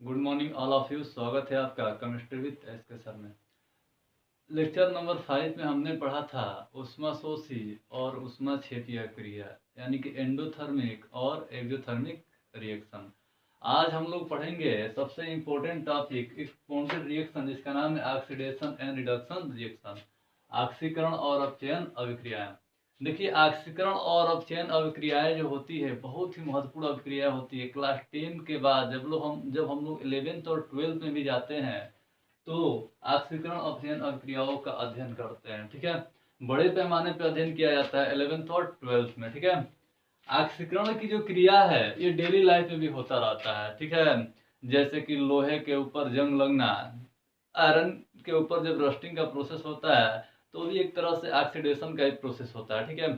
Good morning all of you. स्वागत है आपका केमिस्ट्री विद एस के सर में। लेक्चर नंबर 5 में हमने पढ़ा था ऊष्माशोषी और ऊष्माक्षेपीय क्रिया यानी कि एंडोथर्मिक और एक्सोथर्मिक रिएक्शन। आज हम लोग पढ़ेंगे सबसे इम्पोर्टेंट टॉपिक इम्पोर्टेंट रिएक्शन जिसका नाम है ऑक्सीडेशन एंड रिडक्शन रिएक्शन, ऑक्सीकरण और अपचयन अभिक्रियाएं। देखिए, ऑक्सीकरण और अपचयन अभिक्रियाएं जो होती है बहुत ही महत्वपूर्ण अभिक्रिया होती है। क्लास 10 के बाद जब हम लोग 11th और 12th में भी जाते हैं तो ऑक्सीकरण अपचयन अभिक्रियाओं का अध्ययन करते हैं। ठीक है, बड़े पैमाने पर अध्ययन किया जाता है 11th और 12th में। ठीक है, ऑक्सीकरण की जो क्रिया है ये डेली लाइफ में भी होता रहता है। ठीक है, जैसे कि लोहे के ऊपर जंग लगना, आयरन के ऊपर जब रस्टिंग का प्रोसेस होता है तो भी एक तरह से ऑक्सीडेशन का एक प्रोसेस होता है। ठीक है,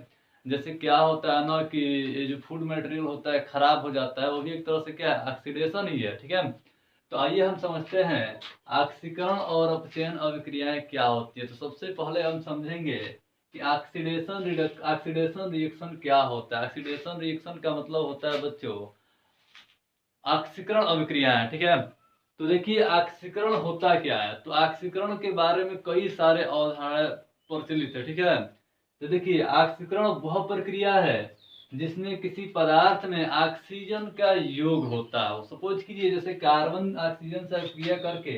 जैसे क्या होता है ना कि ये जो फूड मटेरियल होता है खराब हो जाता है, वो भी एक तरह से क्या है, ऑक्सीडेशन ही है। ठीक है, तो आइए हम समझते हैं ऑक्सीकरण और अपचयन अभिक्रियाएं क्या होती है। तो सबसे पहले हम समझेंगे कि ऑक्सीडेशन रिएक्शन क्या होता है। ऑक्सीडेशन रिएक्शन का मतलब होता है बच्चों ऑक्सीकरण अभिक्रियाएं। ठीक है, तो देखिए ऑक्सीकरण होता क्या है। तो ऑक्सीकरण के बारे में कई सारे अवधारणाएं प्रचलित है। ठीक है, तो देखिए ऑक्सीकरण वह प्रक्रिया है जिसमें किसी पदार्थ में ऑक्सीजन का योग होता है। सपोज कीजिए जैसे कार्बन ऑक्सीजन से अभिक्रिया करके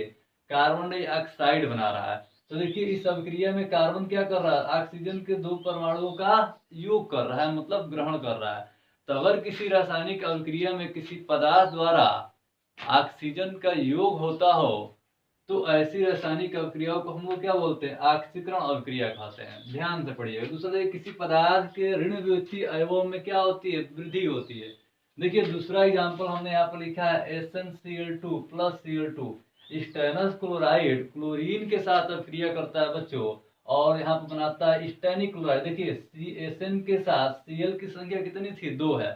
कार्बन डाइऑक्साइड बना रहा है, तो देखिए इस अभिक्रिया में कार्बन क्या कर रहा है, ऑक्सीजन के दो परमाणुओं का योग कर रहा है, मतलब ग्रहण कर रहा है। तो अगर किसी रासायनिक अभिक्रिया में किसी पदार्थ द्वारा ऑक्सीजन का योग होता हो तो ऐसी रासायनिक अभिक्रियाओं को हम लोग क्या बोलते हैं, ऑक्सीकरण अभिक्रिया कहते हैं। ध्यान से पढ़िए। दूसरा, किसी पदार्थ के ऋण वियुक्ति अयवों में क्या होती है, वृद्धि होती है। देखिए दूसरा एग्जांपल हमने यहाँ पर लिखा है SnCl2 plus Cl2। Stannous chloride chlorine के साथ अभिक्रिया करता है बच्चों और यहाँ पर बनाता है स्टेनिक क्लोराइड। देखिए Sn के साथ Cl की संख्या कितनी थी, 2 है।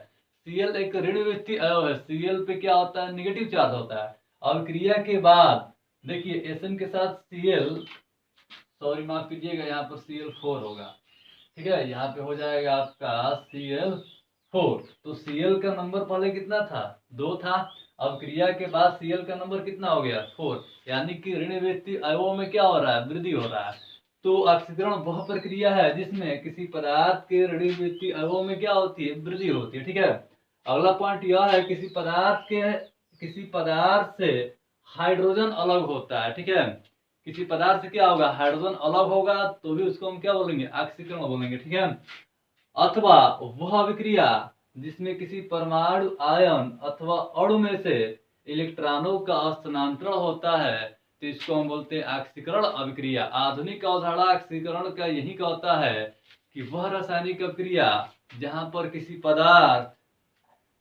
Cl एक ऋण वियुक्ति अयव है, Cl पे क्या होता है, निगेटिव चार्ज होता है। अभिक्रिया के बाद देखिए Sn के साथ Cl, सॉरी माफ कीजिएगा, यहाँ पर Cl4 होगा। ठीक है, यहाँ पे हो जाएगा आपका Cl4। तो Cl का नंबर पहले कितना था, 2 था। अब क्रिया के बाद Cl का नंबर कितना हो गया, 4। यानी कि ऋण वियुक्ति अयवों में क्या हो रहा है, वृद्धि हो रहा है। तो ऑक्सीकरण वह प्रक्रिया है जिसमें किसी पदार्थ के ऋण वियुक्ति अयवों में क्या होती है, वृद्धि होती है। ठीक है, अगला पॉइंट यह है किसी पदार्थ से हाइड्रोजन अलग होता है। ठीक है, किसी पदार्थ से क्या होगा, हाइड्रोजन अलग होगा तो भी उसको हम क्या बोलेंगे, ऑक्सीकरण बोलेंगे। ठीक है, अथवा वह अभिक्रिया जिसमें किसी परमाणु आयन अथवा अणु में से इलेक्ट्रॉनों का स्थानांतरण होता है तो इसको हम बोलते हैं ऑक्सीकरण अभिक्रिया। आधुनिक अवधारणा ऑक्सीकरण का यही कहता है कि वह रासायनिक अभिक्रिया जहां पर किसी पदार्थ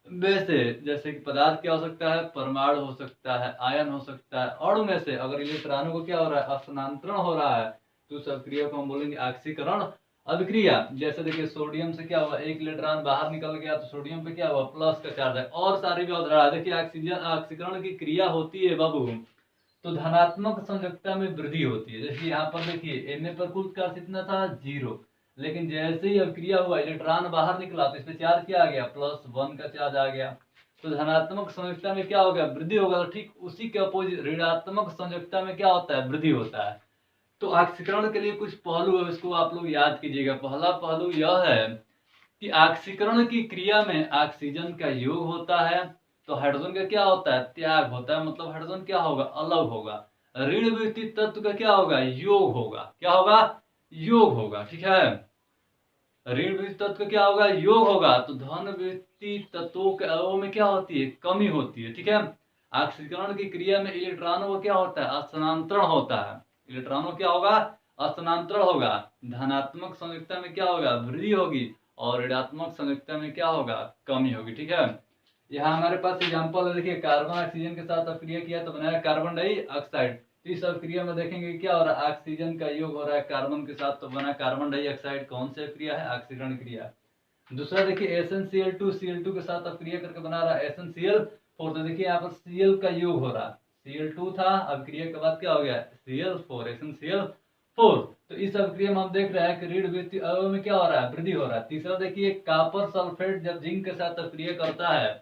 में से, जैसे कि पदार्थ क्या हो सकता है, परमाणु हो सकता है, आयन हो सकता है, अणु में से अगर इलेक्ट्रॉनों को क्या हो रहा है, स्थानांतरण हो रहा है तो उस अभिक्रिया को हम बोलेंगे ऑक्सीकरण अभिक्रिया। जैसे देखिए सोडियम से क्या हुआ, एक इलेक्ट्रॉन बाहर निकल गया तो सोडियम पे क्या हुआ, प्लस का चार्ज है। और सारी भी अवधारणा देखिए ऑक्सीजन ऑक्सीकरण की क्रिया होती है बाबू तो धनात्मक संयोजकता में वृद्धि होती है। जैसे यहाँ पर देखिए Na पर कुल चार्ज कितना था, 0, लेकिन जैसे ही अभिक्रिया हुआ इलेक्ट्रॉन बाहर निकला तो इस पे चार्ज क्या आ गया, +1 का चार्ज आ गया। तो धनात्मक संयोजकता में क्या हो गया, वृद्धि होगा। तो ठीक उसी के अपोजिट ऋणात्मक संयोजकता में क्या होता है, वृद्धि होता है। तो ऑक्सीकरण के लिए कुछ पहलू है, इसको आप लोग याद कीजिएगा। पहला पहलू यह है कि ऑक्सीकरण की क्रिया में ऑक्सीजन का योग होता है तो हाइड्रोजन का क्या होता है, त्याग होता है। मतलब हाइड्रोजन क्या होगा, अलग होगा। ऋण वियुक्ति तत्व का क्या होगा, योग होगा। क्या होगा, योग होगा। ठीक है, ऋण वियुक्त तत्व का क्या होगा, योग होगा। तो धन वियुक्त तत्वों के अणुओं में क्या होती है, कमी होती है। ठीक है, ऑक्सीकरण की क्रिया में इलेक्ट्रॉनों को क्या होता है, स्थानांतरण होता है। इलेक्ट्रॉनों क्या होगा, स्थानांतरण होगा। धनात्मक संयोजकता में क्या होगा, वृद्धि होगी और ऋणात्मक संयोजकता में क्या होगा, कमी होगी। ठीक है, यहाँ हमारे पास एग्जांपल है। देखिए कार्बन ऑक्सीजन के साथ अभिक्रिया किया तो बनाया कार्बन डाइऑक्साइड। तो इस अभिक्रिया में देखेंगे क्या हो रहा है, ऑक्सीजन का योग हो रहा है कार्बन के साथ तो बना कार्बन डाइऑक्साइड। कौन सी क्रिया है, ऑक्सीकरण क्रिया। दूसरा देखिए SnCl2 के साथ अभिक्रिया करके बना रहा है SnCl4। तो देखिए यहाँ पर Cl का योग हो रहा है, Cl2 था, अभिक्रिया के बाद क्या हो गया, Cl4, SnCl4। तो इस अभिक्रिया में हम देख रहे हैं कि ऋण वियुक्त अणु में क्या हो रहा है, वृद्धि हो रहा है। तीसरा देखिए कॉपर सल्फेट जब जिंक के साथ अभिक्रिया करता है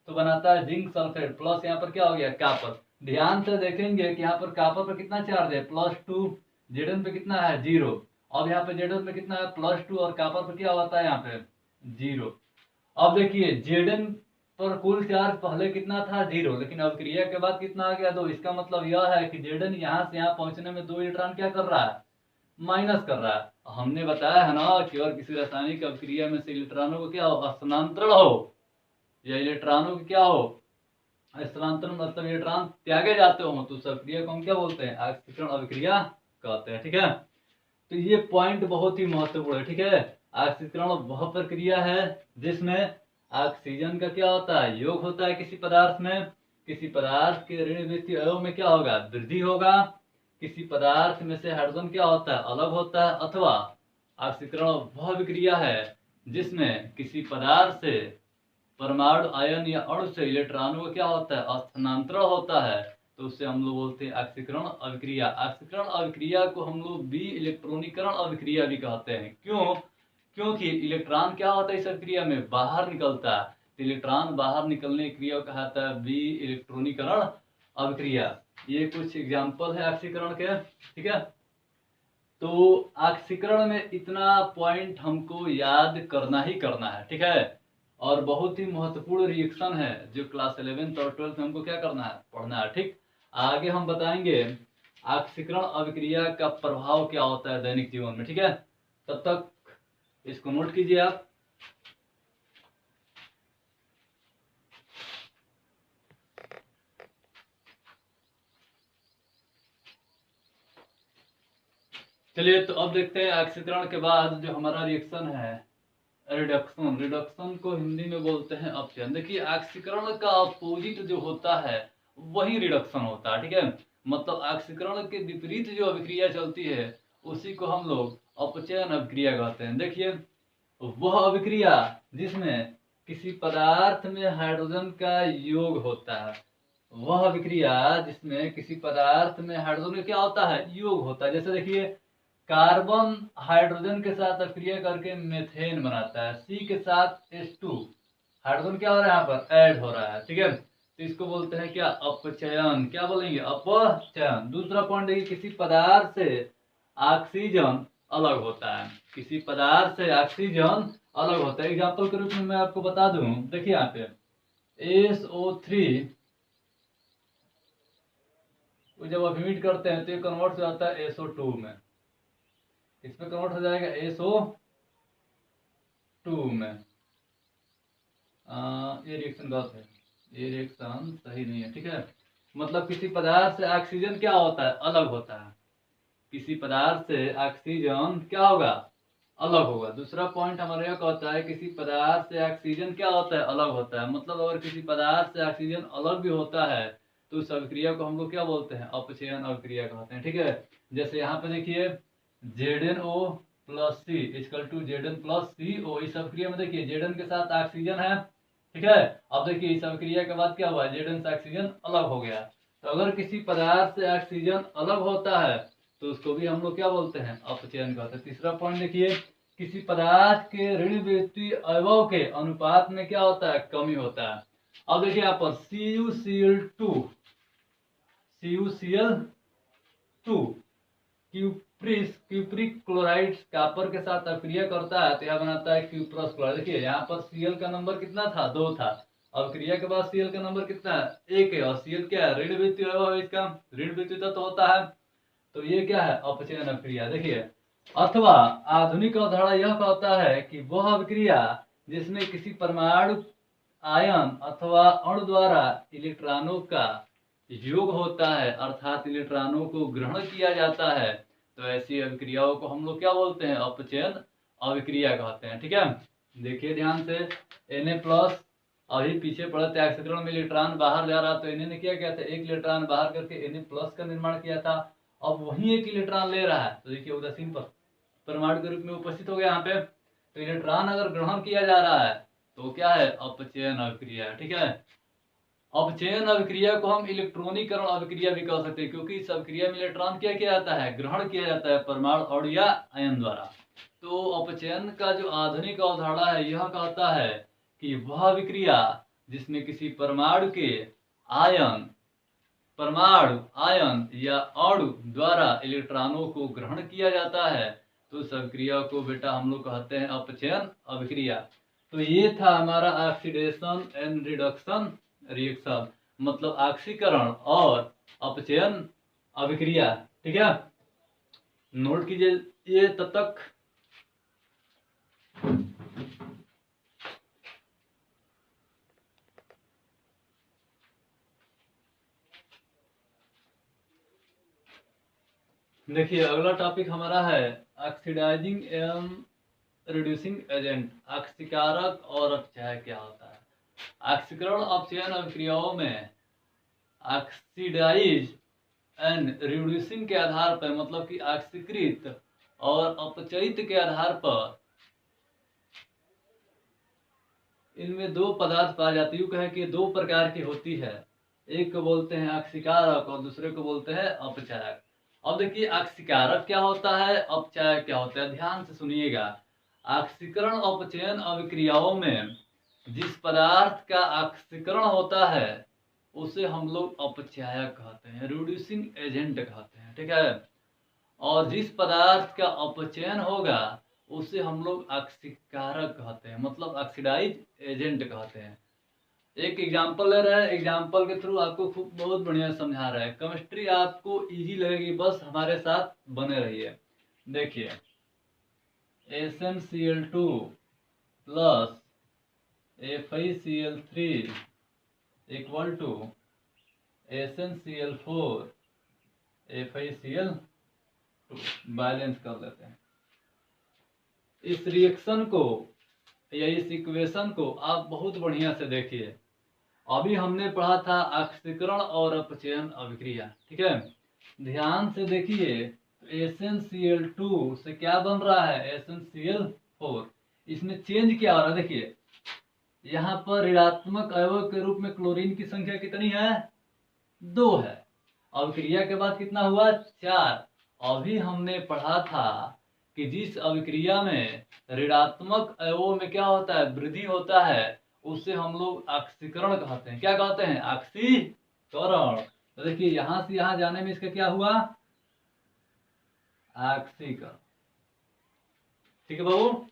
तो बनाता है जिंक सल्फेट प्लस यहाँ पर क्या हो गया कॉपर। ध्यान से देखेंगे कि यहाँ पर कॉपर पर कितना चार्ज है +2, Zn पे कितना है 0। अब यहाँ पे Zn पे कितना है +2 और कॉपर पर क्या होता है यहाँ पे 0। अब देखिए Zn पर कुल चार्ज पहले कितना था 0, लेकिन अब क्रिया के बाद कितना आ गया 2। इसका मतलब यह है कि Zn यहाँ से यहाँ पहुंचने में 2 इलेक्ट्रॉन क्या कर रहा है माइनस कर रहा है। हमने बताया है ना कि अगर किसी रासायनिक अभिक्रिया में से इलेक्ट्रॉनों को क्या हो स्थानांतरण हो या इलेक्ट्रॉनों की क्या हो स्थानांतरण मतलब इलेक्ट्रॉन त्यागे जाते हो तो उस अभिक्रिया को हम क्या बोलते हैं ऑक्सीकरण अभिक्रिया कहते हैं। ठीक है, तो ये पॉइंट बहुत ही महत्वपूर्ण है। ठीक है, ऑक्सीकरण वह प्रक्रिया है जिसमें ऑक्सीजन का क्या होता है योग होता है किसी पदार्थ में, किसी पदार्थ के ऋण विद्युतीय अयव में क्या होगा वृद्धि होगा, किसी पदार्थ में से हाइड्रोजन क्या होता है अलग होता है, अथवा ऑक्सीकरण वह विक्रिया है जिसमें किसी पदार्थ से परमाणु आयन या अणु से इलेक्ट्रॉनों का क्या होता है स्थानांतरण होता है, तो उससे हम लोग बोलते हैं ऑक्सीकरण अभिक्रिया। ऑक्सीकरण अभिक्रिया को हम लोग बी इलेक्ट्रॉनिकरण अभिक्रिया भी कहते हैं। क्यों? क्योंकि इलेक्ट्रॉन क्या होता है इस अभिक्रिया में बाहर निकलता है, तो इलेक्ट्रॉन बाहर निकलने की क्रिया को कहता है बी इलेक्ट्रॉनिकरण अभिक्रिया। ये कुछ एग्जाम्पल है ऑक्सीकरण के। ठीक है, तो ऑक्सीकरण में इतना पॉइंट हमको याद करना ही करना है। ठीक है, और बहुत ही महत्वपूर्ण रिएक्शन है जो क्लास 11th और 12th में हमको क्या करना है पढ़ना है। ठीक, आगे हम बताएंगे ऑक्सीकरण अभिक्रिया का प्रभाव क्या होता है दैनिक जीवन में। ठीक है, तब तक इसको नोट कीजिए आप। चलिए, तो अब देखते हैं ऑक्सीकरण के बाद जो हमारा रिएक्शन है रिडक्शन। रिडक्शन को हिंदी में बोलते हैं अपचयन। देखिए, ऑक्सीकरण का अपोजिट जो होता है वही रिडक्शन होता है। ठीक है, मतलब ऑक्सीकरण के विपरीत जो अभिक्रिया चलती है उसी को हम लोग अपचयन अभिक्रिया कहते हैं। देखिए, वह अभिक्रिया जिसमें किसी पदार्थ में हाइड्रोजन का योग होता है, वह अभिक्रिया जिसमें किसी पदार्थ में हाइड्रोजन का क्या होता है योग होता है। जैसे देखिए, कार्बन हाइड्रोजन के साथ अभिक्रिया करके मेथेन बनाता है, सी के साथ H2 हाइड्रोजन क्या हो रहा है यहाँ पर ऐड हो रहा है। ठीक है, तो इसको बोलते हैं क्या अपचयन। क्या बोलेंगे अपचयन। दूसरा पॉइंट देखिए, किसी पदार्थ से ऑक्सीजन अलग होता है, किसी पदार्थ से ऑक्सीजन अलग होता है। एग्जाम्पल के रूप में मैं आपको बता दूं, देखिए यहाँ पे SO3 जब अभिमिट करते हैं तो ये कन्वर्ट हो जाता है SO2 में, इसमें कन्वर्ट हो जाएगा SO2 में। ये रिएक्शन गलत है, ये रिएक्शन सही नहीं है। ठीक है, मतलब किसी पदार्थ से ऑक्सीजन क्या होता है अलग होता है, किसी पदार्थ से ऑक्सीजन क्या होगा अलग होगा। दूसरा पॉइंट हमारे यहाँ कहता है किसी पदार्थ से ऑक्सीजन क्या होता है अलग होता है, मतलब अगर किसी पदार्थ से ऑक्सीजन अलग भी होता है तो उस अभिक्रिया को हम लोग क्या बोलते हैं अपचयन अभिक्रिया कहते हैं। ठीक है, जैसे यहाँ पे देखिए ZnO + C = Zn + CO। इस अभिक्रिया में देखिए Zn के साथ ऑक्सीजन है। ठीक है, अब देखिए इस अभिक्रिया के बाद क्या हुआ Zn से ऑक्सीजन अलग हो गया। तो अगर किसी पदार्थ से ऑक्सीजन अलग होता है तो उसको भी हम लोग क्या बोलते हैं अपचयन कहते हैं। तीसरा पॉइंट देखिए, किसी पदार्थ के ऋण विद्युतीय अयवों के अनुपात में क्या होता है कमी होता है। अब देखिए यहाँ पर CuCl2 क्यूप्रिक क्लोराइड कॉपर के साथ अभिक्रिया करता है तो यह बनाता है Q+ क्लोराइड। देखिए यहाँ पर Cl का नंबर कितना था 2 था, अभिक्रिया के बाद Cl का नंबर कितना है 1 है, और Cl क्या है ऋण विद्युतीय अयव है, इसका ऋण विद्युतीय तत्व होता है, तो ये क्या है अपचयन अभिक्रिया। देखिए, अथवा आधुनिक अवधारणा यह कहता है कि वह अभिक्रिया जिसमें किसी परमाणु आयन अथवा अणु द्वारा इलेक्ट्रॉनों का योग होता है, अर्थात इलेक्ट्रॉनों को ग्रहण किया जाता है, तो ऐसी अभिक्रियाओं को हम लोग क्या बोलते हैं अपचयन अभिक्रिया कहते हैं। ठीक है, देखिए ध्यान से Na+, अभी पीछे पड़े थे ऑक्सीकरण में इलेक्ट्रॉन बाहर जा रहा, तो Na ने क्या किया था एक इलेक्ट्रॉन बाहर करके Na+ का निर्माण किया था। अब वही एक इलेक्ट्रॉन ले रहा है, तो देखिए उदासीन परमाणु के रूप में उपस्थित हो गया यहाँ पे। तो इलेक्ट्रॉन अगर ग्रहण किया जा रहा है तो क्या है अपचयन अभिक्रिया। ठीक है, अपचयन अभिक्रिया को हम इलेक्ट्रॉनिकरण अभिक्रिया भी कह सकते हैं, क्योंकि इस अभिक्रिया में इलेक्ट्रॉन क्या किया जाता है ग्रहण किया जाता है परमाणु अणु या आयन द्वारा। तो अपचयन का जो आधुनिक अवधारणा है यह कहता है कि वह अभिक्रिया जिसमें किसी परमाणु आयन या अणु द्वारा इलेक्ट्रॉनों को ग्रहण किया जाता है, तो उस अभिक्रिया को बेटा हम लोग कहते हैं अपचयन अभिक्रिया। तो ये था हमारा ऑक्सीडेशन एंड रिडक्शन रिएक्शन, मतलब ऑक्सीकरण और अपचयन अभिक्रिया। ठीक है, नोट कीजिए ये तब तक। देखिए अगला टॉपिक हमारा है ऑक्सीडाइजिंग एवं रिड्यूसिंग एजेंट। ऑक्सीकारक और अपचयक क्या होता है। ऑक्सीकरण अपचयन अभिक्रियाओं में ऑक्सीडाइज एंड रिड्यूसिंग के आधार पर, मतलब कि ऑक्सीकृत और अपचयित के आधार पर इनमें दो पदार्थ पाए जाते हैं। यूं कहें कि दो प्रकार की होती है, एक को बोलते हैं ऑक्सीकारक और दूसरे को बोलते हैं अपचयक। अब देखिए ऑक्सीकारक क्या होता है, अपचयक क्या होता है, ध्यान से सुनिएगा। ऑक्सीकरण अपचयन अभिक्रियाओं में जिस पदार्थ का ऑक्सीकरण होता है उसे हम लोग अपचयक कहते हैं, रिड्यूसिंग एजेंट कहते हैं। ठीक है, और जिस पदार्थ का अपचयन होगा उसे हम लोग ऑक्सीकारक कहते हैं, मतलब ऑक्सीडाइज एजेंट कहते हैं। एक एग्जाम्पल ले रहे हैं, एग्जाम्पल के थ्रू आपको खूब बहुत बढ़िया समझा रहा है। केमिस्ट्री आपको इजी लगेगी, बस हमारे साथ बने रहिए। देखिए SnCl2 plus FeCl3 equal to SnCl4 FeCl2। Balance कर लेते हैं। इस रिएक्शन को या इस इक्वेशन को आप बहुत बढ़िया से देखिए। अभी हमने पढ़ा था ऑक्सीकरण और अपचयन अभिक्रिया। ठीक है, ध्यान से देखिए। SnCl2 से क्या बन रहा है, SnCl4। इसमें चेंज क्या हो रहा है, देखिए यहाँ पर ऋणात्मक अयवों के रूप में क्लोरीन की संख्या कितनी है, 2 है। अभिक्रिया के बाद कितना हुआ, 4। अभी हमने पढ़ा था कि जिस अभिक्रिया में ऋणात्मक अयवों में क्या होता है, वृद्धि होता है, उसे हम लोग ऑक्सीकरण कहते हैं। क्या कहते हैं, ऑक्सीकरण। तो देखिए यहां से यहां जाने में इसका क्या हुआ, ऑक्सीकरण। ठीक है बाबू।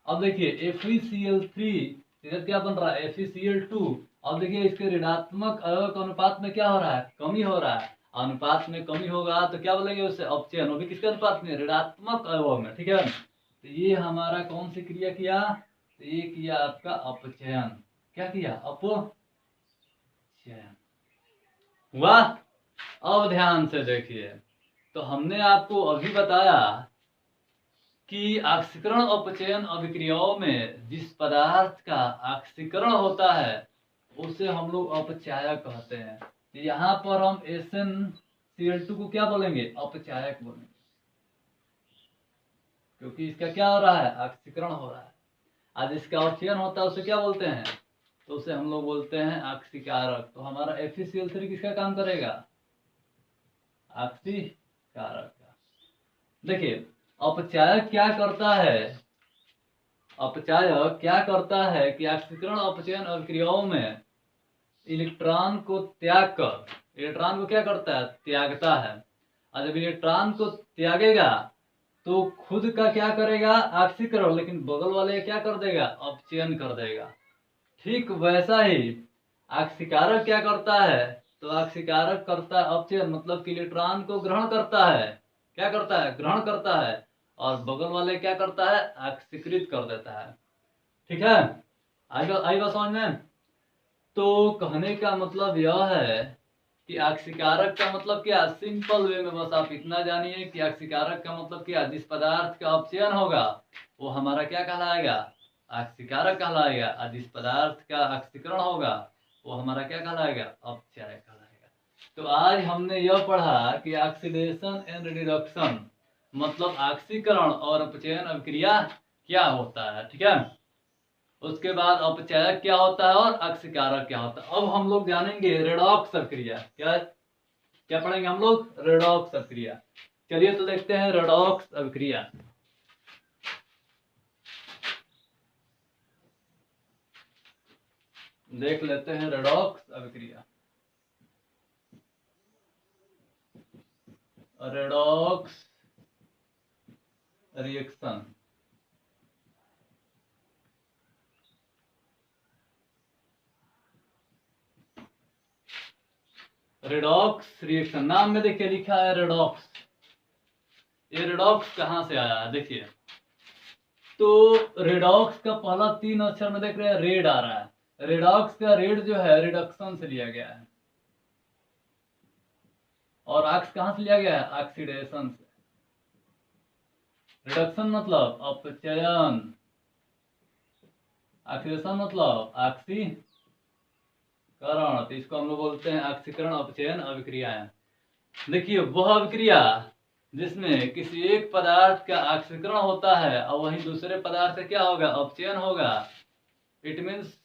अब देखिए FeCl3 इधर क्या बन रहा है, FeCl2। अब देखिए इसके ऋणात्मक अयवों के अनुपात में क्या हो रहा है, कमी हो रहा है। अनुपात में कमी होगा तो क्या बोलेंगे उसे, अपचयन। वो भी किसके अनुपात में, ऋणात्मक अयवों में। ठीक है, तो ये हमारा कौन सी क्रिया किया, तो ये किया आपका अपचयन। क्या किया, अपचयन हुआ। अब ध्यान से देखिए, तो हमने आपको अभी बताया कि ऑक्सीकरण अपचयन अभिक्रियाओं में जिस पदार्थ का ऑक्सीकरण होता है उसे हम लोग अपचायक कहते हैं। यहाँ पर हम SnCl2 को क्या बोलेंगे, अपचायक बोलेंगे, क्योंकि इसका क्या हो रहा है, ऑक्सीकरण हो रहा है। आज इसका अपचयन होता है उसे क्या बोलते हैं, तो उसे हम लोग बोलते हैं ऑक्सीकारक। तो हमारा FeCl3 किसका काम करेगा, ऑक्सीकारक का। देखिए अपचायक क्या करता है, अपचायक क्या करता है कि ऑक्सीकरण अपचयन अभिक्रियाओं में इलेक्ट्रॉन को त्याग कर, इलेक्ट्रॉन को क्या करता है, त्यागता है। और जब इलेक्ट्रॉन को त्यागेगा तो खुद का क्या करेगा, ऑक्सीकरण, लेकिन बगल वाले क्या कर देगा, अपचयन कर देगा। ठीक वैसा ही ऑक्सीकारक क्या करता है, तो ऑक्सीकारक करता है अपचयन, मतलब कि इलेक्ट्रॉन को ग्रहण करता है। क्या करता है, ग्रहण करता है, और बगल वाले क्या करता है, ऑक्सीकृत कर देता है। ठीक है, आई बात समझ में। तो कहने का मतलब यह है कि ऑक्सीकारक का मतलब क्या, सिंपल वे में बस आप इतना जानिए कि ऑक्सीकारक का मतलब क्या, जिस पदार्थ का अपचयन होगा वो हमारा क्या कहलाएगा, ऑक्सीकारक कहलाएगा। और जिस पदार्थ का ऑक्सीकरण होगा वो हमारा क्या कहलाएगा, अपचयक कहलाएगा। तो आज हमने यह पढ़ा कि ऑक्सीडेशन एंड रिडक्शन मतलब ऑक्सीकरण और अपचयन अभिक्रिया क्या होता है। ठीक है, उसके बाद अपचयक क्या होता है और ऑक्सीकारक क्या होता है। अब हम लोग जानेंगे रेडॉक्स अभिक्रिया। क्या क्या पढ़ेंगे हम लोग, रेडॉक्स अभिक्रिया। चलिए तो देखते हैं रेडॉक्स अभिक्रिया। देख लेते हैं रेडॉक्स अभिक्रिया। Redox reaction. रेडॉक्स रिएक्शन नाम में देखिए लिखा है रेडॉक्स। ये रेडॉक्स कहां से आया है देखिए। तो रेडॉक्स का पहला 3 अक्षर में देख रहे हैं रेड आ रहा है। रेडॉक्स का रेड जो है रिडक्शन से लिया गया है, और ऑक्स कहां से लिया गया है? ऑक्सीडेशन से। रिडक्शन मतलब अपचयन, ऑक्सीडेशन मतलब ऑक्सीकरण। तो इसको हम लोग बोलते हैं ऑक्सीकरण अपचयन अभिक्रियाएं। देखिए वह अभिक्रिया जिसमें किसी एक पदार्थ का ऑक्सीकरण होता है और वही दूसरे पदार्थ से क्या होगा? अपचयन होगा। इट मीन्स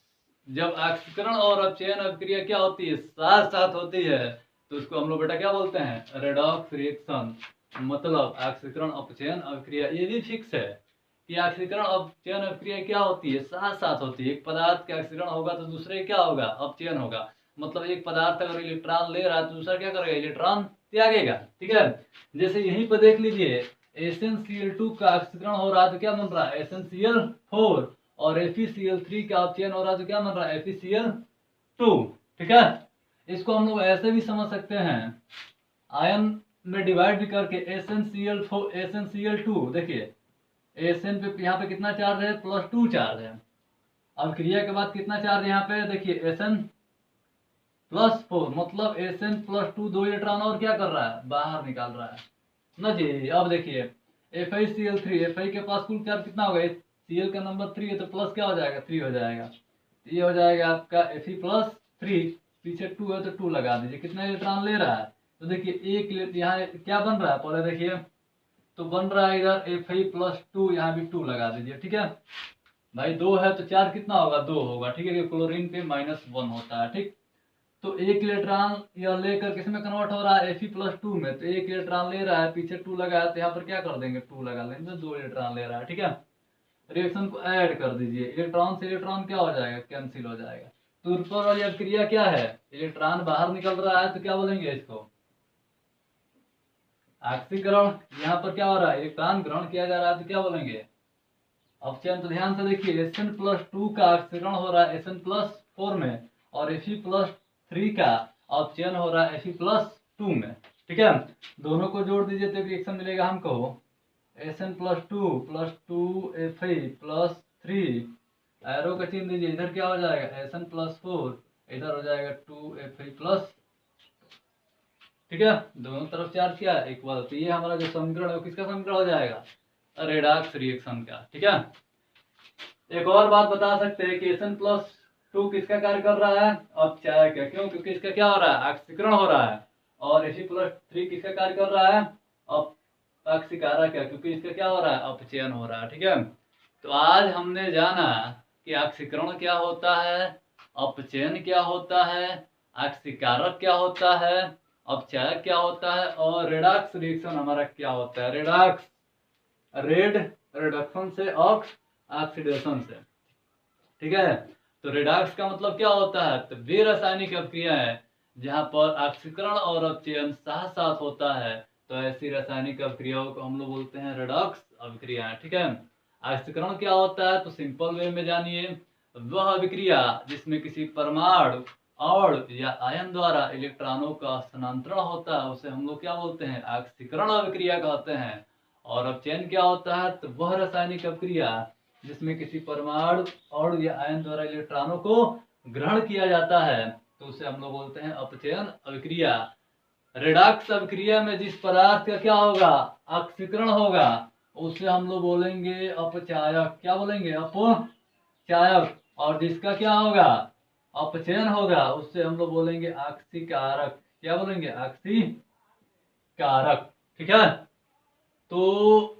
जब ऑक्सीकरण और अपचयन अभिक्रिया क्या होती है? साथ साथ होती है, तो उसको हम लोग बेटा क्या बोलते हैं? Redox reaction. मतलब ऑक्सीकरण अपचयन अभिक्रिया। ये भी फिक्स है कि ऑक्सीकरण अपचयन अभिक्रिया क्या होती है? साथ साथ होती है। एक पदार्थ का ऑक्सीकरण होगा तो दूसरे क्या होगा? अपचयन होगा। मतलब एक पदार्थ अगर इलेक्ट्रॉन ले रहा है तो दूसरा क्या करेगा? इलेक्ट्रॉन त्यागेगा। ठीक है, जैसे यहीं पर देख लीजिए SnCl2 का ऑक्सीकरण हो रहा है तो क्या बन रहा है? SnCl4। और FeCl3 का अपचयन हो रहा है तो क्या बन रहा है? FeCl2। ठीक है, इसको हम लोग ऐसे भी समझ सकते हैं, आयन में डिवाइड भी करके SnCl4 SnCl2। देखिए Sn पे यहाँ पे कितना चार्ज है? +2 चार्ज है। अब क्रिया के बाद कितना चार्ज यहाँ पे? देखिए Sn+4, मतलब Sn+2 2 इलेक्ट्रॉन और क्या कर रहा है? बाहर निकाल रहा है ना जी। अब देखिए FeCl3, Fe के पास कुल चार्ज कितना होगा? Cl का नंबर 3 है तो प्लस क्या हो जाएगा? 3 हो जाएगा। तो ये हो जाएगा आपका Fe+3, पीछे 2 है तो 2 लगा दीजिए। कितना इलेक्ट्रॉन ले रहा है? तो देखिए एक यहाँ क्या बन रहा है पहले देखिए, तो बन रहा है इधर Fe+2, यहाँ भी 2 लगा दीजिए। ठीक है भाई, 2 है तो चार्ज कितना होगा? 2 होगा। ठीक है, क्लोरीन पे -1 होता है। ठीक, तो एक इलेक्ट्रॉन यह लेकर किस में कन्वर्ट हो रहा है? Fe+2 में। तो एक इलेक्ट्रॉन ले रहा है, पीछे 2 लगा है तो यहाँ पर क्या कर देंगे? 2 लगा लेंगे, तो 2 इलेक्ट्रॉन ले रहा है। ठीक है, रिएक्शन को ऐड कर दीजिए। इलेक्ट्रॉन से इलेक्ट्रॉन क्या हो जाएगा? कैंसिल हो जाएगा। तो ऊपर वाली अभिक्रिया क्या है? इलेक्ट्रॉन बाहर निकल रहा है तो क्या बोलेंगे इसको? ऑक्सीकरण। यहाँ पर क्या हो रहा है? इलेक्ट्रॉन ग्रहण किया जा रहा है तो क्या बोलेंगे? अपचयन। तो ध्यान से देखिए Sn+2 का ऑक्सीकरण हो रहा है Sn+4 में, और Fe+3 का अपचयन हो रहा है Fe+2 में। ठीक है, दोनों को जोड़ दीजिए तो रिएक्शन मिलेगा हमको Sn+2 +2 Fe+3। एरो का चिन्ह दीजिए, इधर क्या हो जाएगा? Sn+4, इधर हो जाएगा 2 Fe+। ठीक है, दोनों तरफ चार्ज क्या है? इक्वल। तो ये हमारा जो समीकरण है वो किसका समीकरण हो जाएगा? रेडॉक्स रिएक्शन का। ठीक है, एक और बात बता सकते हैं कि Sn+2 किसका कार्य कर रहा है? अपचायक का। क्यों? क्योंकि इसका क्या हो रहा है? ऑक्सीकरण हो रहा है। और Fe+3 किसका कार्य कर रहा है? ऑक्सीकारक है, क्योंकि इसका क्या हो रहा है? अपचयन हो रहा है। ठीक है, तो आज हमने जाना कि ऑक्सीकरण क्या होता है, अपचयन क्या होता है, ऑक्सीकारक क्या होता है, अपचायक क्या होता है, और रेडॉक्स रिएक्शन हमारा क्या होता है। रेडॉक्स रेड रिडक्शन से, ऑक्स ऑक्सीडेशन से। ठीक है, तो रेडॉक्स का मतलब क्या होता है? तो वे रासायनिक अभिक्रिया है जहां पर ऑक्सीकरण और अपचयन साथ साथ होता है, तो ऐसी रासायनिक अभिक्रियाओं को हम लोग बोलते हैं रेडॉक्स अभिक्रिया। ठीक है, ऑक्सीकरण क्या होता है? तो सिंपल वे में जानिए, वह अभिक्रिया जिसमें किसी परमाणु और या आयन द्वारा इलेक्ट्रॉनों का स्थानांतरण होता है उसे हम लोग क्या बोलते हैं? ऑक्सीकरण अभिक्रिया कहते हैं। और अपचयन क्या होता है? तो वह रासायनिक अभिक्रिया जिसमें किसी परमाणु और या आयन द्वारा इलेक्ट्रॉनों को ग्रहण किया जाता है तो उसे हम लोग बोलते हैं अपचयन अभिक्रिया। रेडॉक्स अभिक्रिया में जिस पदार्थ का क्या होगा? ऑक्सीकरण होगा, उसे हम लोग बोलेंगे अपचायक। क्या बोलेंगे? अपचायक। और जिसका क्या होगा? अपचयन होगा, उससे हम लोग बोलेंगे ऑक्सीकारक। क्या बोलेंगे? ऑक्सीकारक। ठीक है, तो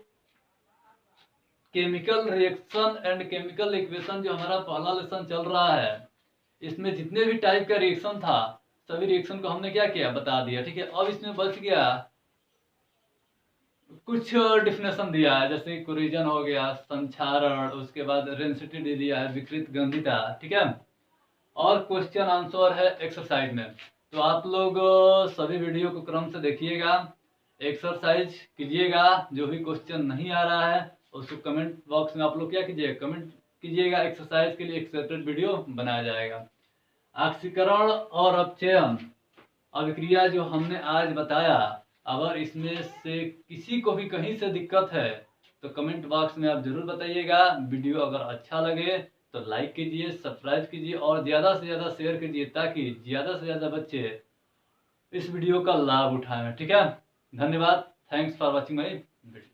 chemical reaction and chemical equation जो हमारा पहला लेसन चल रहा है, इसमें जितने भी टाइप का रिएक्शन था सभी रिएक्शन को हमने क्या किया? बता दिया। ठीक है, अब इसमें बच गया कुछ डिफिनेशन दिया है, जैसे कोरिजन हो गया, संक्षारण, उसके बाद रेंसिटी दे दिया है, विकृत गंधिता। ठीक है, और क्वेश्चन आंसर है एक्सरसाइज में। तो आप लोग सभी वीडियो को क्रम से देखिएगा, एक्सरसाइज कीजिएगा। जो भी क्वेश्चन नहीं आ रहा है उसको कमेंट बॉक्स में आप लोग क्या कीजिएगा, कमेंट कीजिएगा। एक्सरसाइज के लिए एक सेपरेट वीडियो बनाया जाएगा। ऑक्सीकरण और अपचयन अभिक्रिया जो हमने आज बताया, अगर इसमें से किसी को भी कहीं से दिक्कत है तो कमेंट बॉक्स में आप जरूर बताइएगा। वीडियो अगर अच्छा लगे तो लाइक कीजिए, सब्सक्राइब कीजिए और ज़्यादा से ज़्यादा शेयर कीजिए, ताकि ज़्यादा से ज़्यादा बच्चे इस वीडियो का लाभ उठाएं। ठीक है, धन्यवाद। Thanks for watching my video.